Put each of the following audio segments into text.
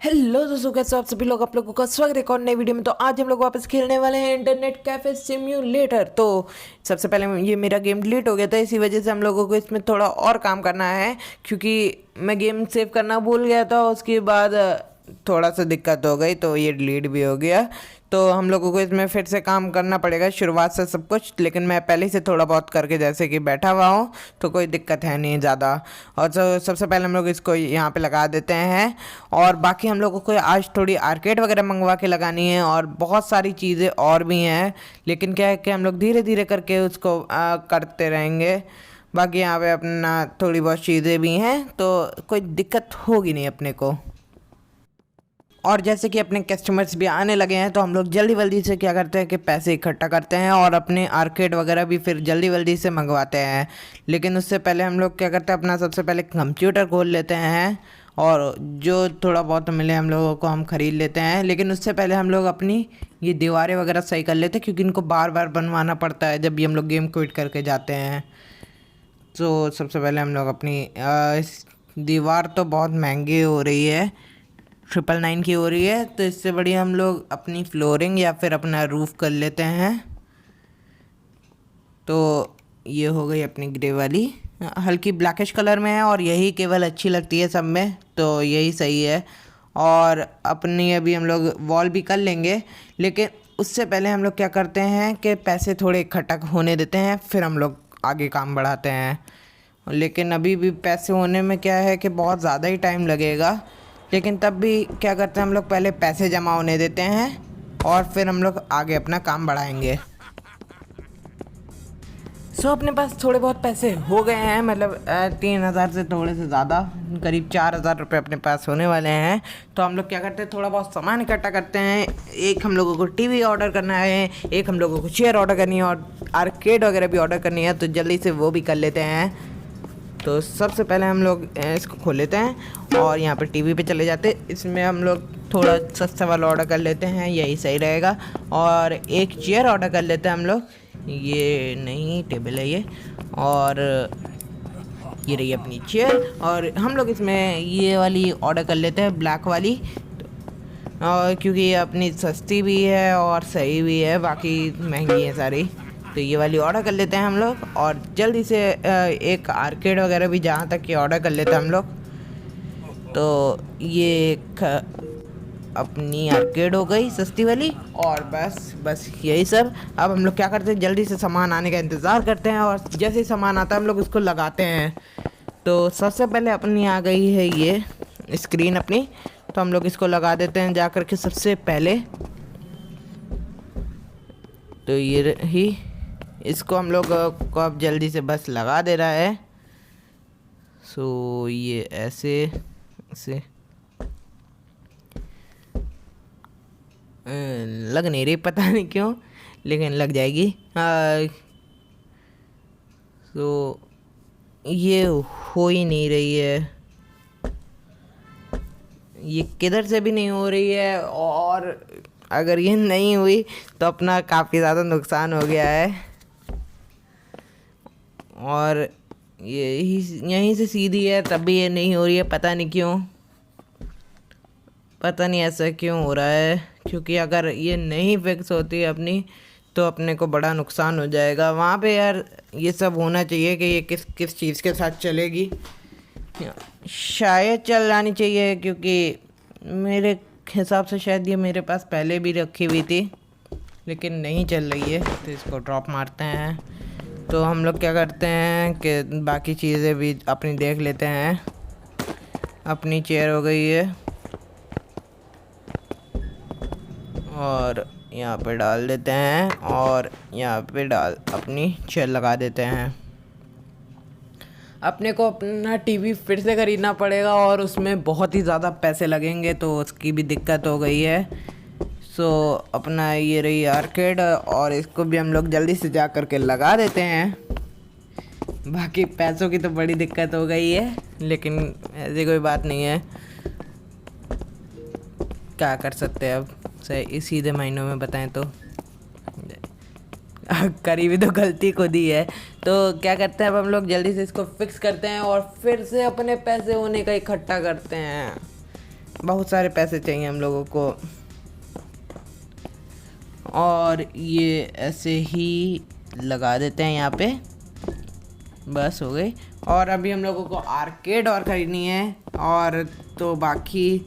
Hello दोस्तों, कैसे हो आप सभी लोग। आप लोगों का स्वागत है एक और नई वीडियो में। तो आज हम लोग वापस खेलने वाले हैं इंटरनेट कैफे सिम्युलेटर। तो सबसे पहले ये मेरा गेम डिलीट हो गया था, इसी वजह से हम लोगों को इसमें थोड़ा और काम करना है, क्योंकि मैं गेम सेव करना भूल गया था। उसके बाद थोड़ा सा दिक्कत हो गई तो ये डिलीट भी हो गया। तो हम लोगों को इसमें फिर से काम करना पड़ेगा शुरुआत से सब कुछ, लेकिन मैं पहले से थोड़ा बहुत करके जैसे कि बैठा हुआ हूँ, तो कोई दिक्कत है नहीं ज़्यादा। और सबसे पहले हम लोग इसको यहाँ पे लगा देते हैं। और बाकी हम लोगों को आज थोड़ी आर्केड वगैरह मंगवा के लगानी है और बहुत सारी चीज़ें और भी हैं, लेकिन क्या है कि हम लोग धीरे धीरे करके उसको करते रहेंगे। बाकी यहाँ पे अपना थोड़ी बहुत चीज़ें भी हैं, तो कोई दिक्कत होगी नहीं अपने को। और जैसे कि अपने कस्टमर्स भी आने लगे हैं, तो हम लोग जल्दी जल्दी से क्या करते हैं कि पैसे इकट्ठा करते हैं और अपने आर्केड वगैरह भी फिर जल्दी जल्दी से मंगवाते हैं। लेकिन उससे पहले हम लोग क्या करते हैं, अपना सबसे पहले कंप्यूटर खोल लेते हैं और जो थोड़ा बहुत मिले हम लोगों को हम ख़रीद लेते हैं। लेकिन उससे पहले हम लोग अपनी ये दीवारें वगैरह सही कर लेते हैं, क्योंकि इनको बार बार बनवाना पड़ता है जब भी हम लोग गेम क्विट करके जाते हैं। तो सबसे पहले हम लोग अपनी इस दीवार तो बहुत महंगी हो रही है, 999 की हो रही है, तो इससे बढ़िया हम लोग अपनी फ्लोरिंग या फिर अपना रूफ़ कर लेते हैं। तो ये हो गई अपनी ग्रे वाली, हल्की ब्लैकिश कलर में है और यही केवल अच्छी लगती है सब में, तो यही सही है। और अपनी अभी हम लोग वॉल भी कर लेंगे, लेकिन उससे पहले हम लोग क्या करते हैं कि पैसे थोड़े इकट्ठा होने देते हैं, फिर हम लोग आगे काम बढ़ाते हैं। लेकिन अभी भी पैसे होने में क्या है कि बहुत ज़्यादा ही टाइम लगेगा, लेकिन तब भी क्या करते हैं हम लोग पहले पैसे जमा होने देते हैं और फिर हम लोग आगे अपना काम बढ़ाएंगे। अपने पास थोड़े बहुत पैसे हो गए हैं, मतलब 3,000 से थोड़े से ज़्यादा, करीब 4,000 रुपये अपने पास होने वाले हैं। तो हम लोग क्या करते हैं, थोड़ा बहुत सामान इकट्ठा करते हैं। एक हम लोगों को टीवी ऑर्डर करना है, एक हम लोगों को चेयर ऑर्डर करनी है और आर्केड वगैरह भी ऑर्डर करनी है, तो जल्दी से वो भी कर लेते हैं। तो सबसे पहले हम लोग इसको खोल लेते हैं और यहाँ पर टीवी पे चले जाते हैं। इसमें हम लोग थोड़ा सस्ता वाला ऑर्डर कर लेते हैं, यही सही रहेगा। और एक चेयर ऑर्डर कर लेते हैं हम लोग, ये नहीं टेबल है ये, और ये रही अपनी चेयर। और हम लोग इसमें ये वाली ऑर्डर कर लेते हैं, ब्लैक वाली, और क्योंकि ये अपनी सस्ती भी है और सही भी है, बाकी महंगी है सारी। तो ये वाली ऑर्डर कर लेते हैं हम लोग और जल्दी से एक आर्केड वगैरह भी जहाँ तक ये ऑर्डर कर लेते हैं हम लोग। तो ये अपनी आर्केड हो गई सस्ती वाली, और बस यही सब। अब हम लोग क्या करते हैं, जल्दी से सामान आने का इंतज़ार करते हैं और जैसे ही सामान आता है हम लोग उसको लगाते हैं। तो सबसे पहले अपनी आ गई है ये स्क्रीन अपनी, तो हम लोग इसको लगा देते हैं जा कर के सबसे पहले। तो ये रही, इसको हम लोग को अब जल्दी से बस लगा दे रहा है। ये ऐसे से लग नहीं रही, पता नहीं क्यों, लेकिन लग जाएगी। ये हो ही नहीं रही है, ये किधर से भी नहीं हो रही है, और अगर ये नहीं हुई तो अपना काफ़ी ज़्यादा नुकसान हो गया है। और यहीं से सीधी है, तब भी ये नहीं हो रही है, पता नहीं क्यों, पता नहीं ऐसा क्यों हो रहा है। क्योंकि अगर ये नहीं फिक्स होती है अपनी, तो अपने को बड़ा नुकसान हो जाएगा। वहाँ पे यार ये सब होना चाहिए कि ये किस किस चीज़ के साथ चलेगी, शायद चल जानी चाहिए, क्योंकि मेरे हिसाब से शायद ये मेरे पास पहले भी रखी हुई थी, लेकिन नहीं चल रही है, तो इसको ड्रॉप मारते हैं। तो हम लोग क्या करते हैं कि बाकी चीज़ें भी अपनी देख लेते हैं। अपनी चेयर हो गई है और यहाँ पे डाल देते हैं और यहाँ पे अपनी चेयर लगा देते हैं। अपने को अपना टीवी फिर से ख़रीदना पड़ेगा और उसमें बहुत ही ज़्यादा पैसे लगेंगे, तो उसकी भी दिक्कत हो गई है। अपना ये रही आर्केड, और इसको भी हम लोग जल्दी से जा कर के लगा देते हैं। बाकी पैसों की तो बड़ी दिक्कत हो गई है, लेकिन ऐसी कोई बात नहीं है, क्या कर सकते हैं अब। सही सीधे महीनों में बताएं तो करी भी तो गलती खुद ही है। तो क्या करते हैं, अब हम लोग जल्दी से इसको फिक्स करते हैं और फिर से अपने पैसे होने का इकट्ठा करते हैं। बहुत सारे पैसे चाहिए हम लोगों को। और ये ऐसे ही लगा देते हैं यहाँ पे, बस हो गई। और अभी हम लोगों को आर्केड और ख़रीदनी है, और तो बाकी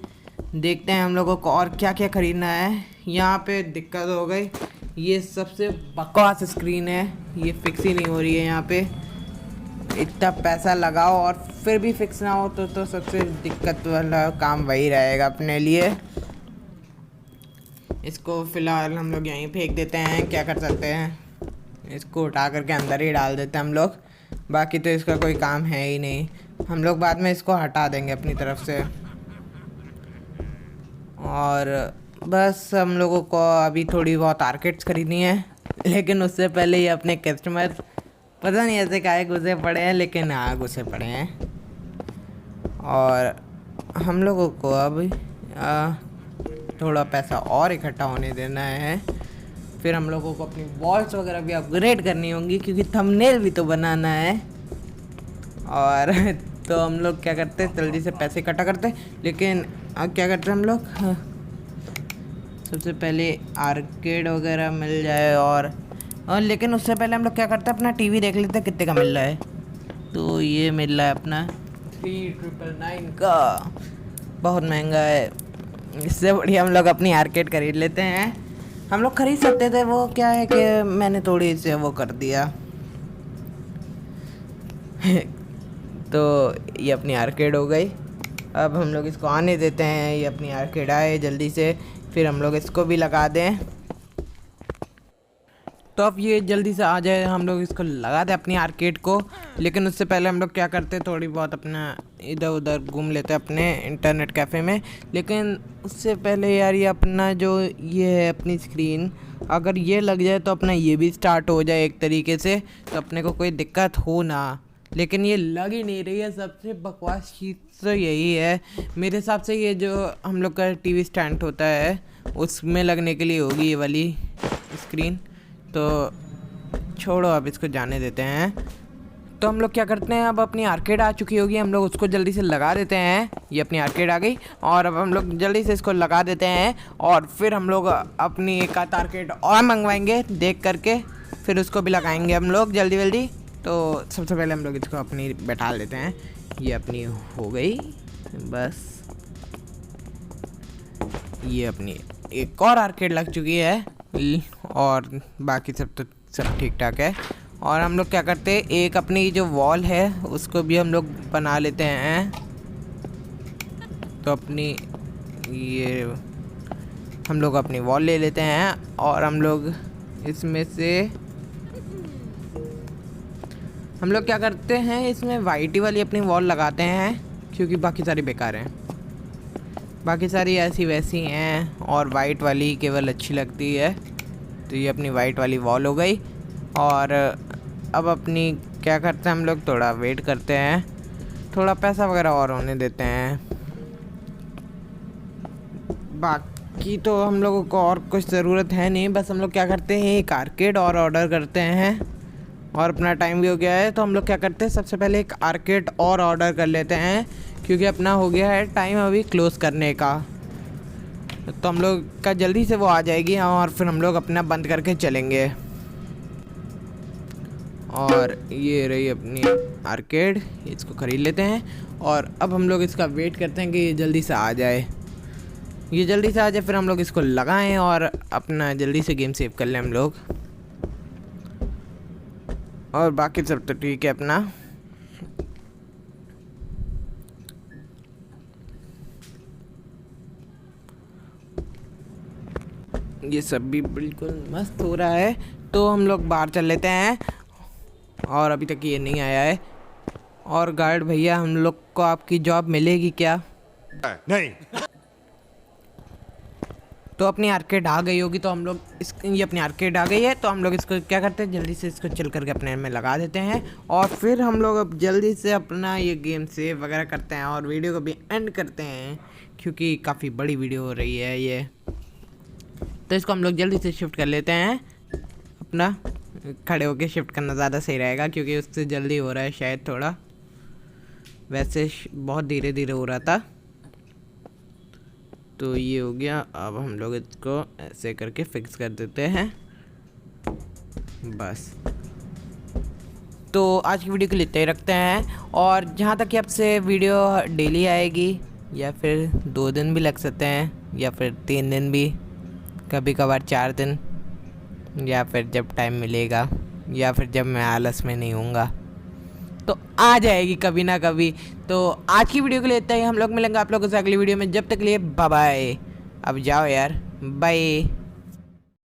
देखते हैं हम लोगों को और क्या क्या ख़रीदना है। यहाँ पे दिक्कत हो गई, ये सबसे बकवास स्क्रीन है, ये फिक्स ही नहीं हो रही है। यहाँ पे इतना पैसा लगाओ और फिर भी फिक्स ना हो तो सबसे दिक्कत वाला काम वही रहेगा अपने लिए। इसको फ़िलहाल हम लोग यहीं फेंक देते हैं, क्या कर सकते हैं, इसको उठा करके अंदर ही डाल देते हैं हम लोग। बाकी तो इसका कोई काम है ही नहीं, हम लोग बाद में इसको हटा देंगे अपनी तरफ से। और बस हम लोगों को अभी थोड़ी बहुत आर्केड्स खरीदनी है, लेकिन उससे पहले ये अपने कस्टमर पता नहीं ऐसे काहे घुसे पड़े हैं, लेकिन हाँ घुसे पड़े हैं। और हम लोगों को अब थोड़ा पैसा और इकट्ठा होने देना है, फिर हम लोगों को अपनी वॉल्स वगैरह भी अपग्रेड करनी होंगी, क्योंकि थंबनेल भी तो बनाना है। और तो हम लोग क्या करते हैं, जल्दी से पैसे इकट्ठा करते हैं। लेकिन अब क्या करते हैं हम लोग, सबसे पहले आर्केड वगैरह मिल जाए। और लेकिन उससे पहले हम लोग क्या करते हैं, अपना टीवी देख लेते हैं कितने का मिल रहा है। तो ये मिल रहा है अपना 3999 का, बहुत महंगा है। इससे बढ़िया हम लोग अपनी आर्केड खरीद लेते हैं। हम लोग खरीद सकते थे, वो क्या है कि मैंने थोड़ी से वो कर दिया। तो ये अपनी आर्केड हो गई। अब हम लोग इसको आने देते हैं, ये अपनी आर्केड आए जल्दी से, फिर हम लोग इसको भी लगा दें। तो अब ये जल्दी से आ जाए, हम लोग इसको लगा दें अपनी आर्केड को। लेकिन उससे पहले हम लोग क्या करते हैं, थोड़ी बहुत अपना इधर उधर घूम लेते हैं अपने इंटरनेट कैफ़े में। लेकिन उससे पहले यार, ये अपना जो ये है अपनी स्क्रीन, अगर ये लग जाए तो अपना ये भी स्टार्ट हो जाए एक तरीके से, तो अपने को कोई दिक्कत हो ना। लेकिन ये लग ही नहीं रही है, सबसे बकवास चीज़ तो यही है मेरे हिसाब से। ये जो हम लोग का टीवी स्टैंड होता है उसमें लगने के लिए होगी ये वाली स्क्रीन। तो छोड़ो, अब इसको जाने देते हैं। तो हम लोग क्या करते हैं, अब अपनी आर्केड आ चुकी होगी, हम लोग उसको जल्दी से लगा देते हैं। ये अपनी आर्केड आ गई, और अब हम लोग जल्दी से इसको लगा देते हैं। और फिर हम लोग अपनी एक आध आर्केड और मंगवाएंगे देख करके, फिर उसको भी लगाएंगे हम लोग जल्दी जल्दी। तो सबसे पहले हम लोग इसको अपनी बैठा लेते हैं। ये अपनी हो गई, बस ये अपनी एक और आर्केड लग चुकी है, और बाकी सब तो सब ठीक ठाक है। और हम लोग क्या करते हैं, एक अपनी जो वॉल है उसको भी हम लोग बना लेते हैं। तो अपनी ये हम लोग अपनी वॉल ले लेते हैं, और हम लोग इसमें से हम लोग क्या करते हैं, इसमें वाइट वाली अपनी वॉल लगाते हैं, क्योंकि बाकी सारी बेकार हैं। बाकी सारी ऐसी वैसी हैं, और वाइट वाली केवल अच्छी लगती है। तो ये अपनी वाइट वाली वॉल हो गई। और अब अपनी क्या करते हैं, हम लोग थोड़ा वेट करते हैं, थोड़ा पैसा वगैरह और होने देते हैं। बाकी तो हम लोगों को और कुछ ज़रूरत है नहीं, बस हम लोग क्या करते हैं, एक आर्केड और ऑर्डर करते हैं। और अपना टाइम भी हो गया है, तो हम लोग क्या करते हैं, सबसे पहले एक आर्केड और ऑर्डर कर लेते हैं, क्योंकि अपना हो गया है टाइम अभी क्लोज़ करने का। तो हम लोग का जल्दी से वो आ जाएगी, और फिर हम लोग अपना बंद करके चलेंगे। और ये रही अपनी आर्केड, इसको ख़रीद लेते हैं। और अब हम लोग इसका वेट करते हैं कि ये जल्दी से आ जाए, ये जल्दी से आ जाए, फिर हम लोग इसको लगाएं और अपना जल्दी से गेम सेव कर लें हम लोग। और बाकी सब तो ठीक है अपना। ये सब भी बिल्कुल मस्त हो रहा है। तो हम लोग बाहर चल लेते हैं, और अभी तक ये नहीं आया है। और गार्ड भैया, हम लोग को आपकी जॉब मिलेगी क्या? नहीं। तो अपनी आर्केड आ गई होगी, तो हम लोग ये अपनी आर्केड आ गई है, तो हम लोग इसको क्या करते हैं, जल्दी से इसको चल करके अपने में लगा देते हैं। और फिर हम लोग अब जल्दी से अपना ये गेम सेव वगैरह करते हैं, और वीडियो को भी एंड करते हैं, क्योंकि काफ़ी बड़ी वीडियो हो रही है ये। तो इसको हम लोग जल्दी से शिफ्ट कर लेते हैं, अपना खड़े होके शिफ्ट करना ज़्यादा सही रहेगा, क्योंकि उससे जल्दी हो रहा है शायद थोड़ा, वैसे बहुत धीरे धीरे हो रहा था। तो ये हो गया। अब हम लोग इसको ऐसे करके फिक्स कर देते हैं बस। तो आज की वीडियो के लिए इतना ही रखते हैं। और जहाँ तक कि आपसे वीडियो डेली आएगी या फिर 2 दिन भी लग सकते हैं या फिर 3 दिन भी, कभी कभार 4 दिन, या फिर जब टाइम मिलेगा या फिर जब मैं आलस में नहीं हूँगा तो आ जाएगी कभी ना कभी। तो आज की वीडियो के लिए इतना ही। हम लोग मिलेंगे आप लोगों से अगली वीडियो में। जब तक के लिए बाय बाय। अब जाओ यार, बाय।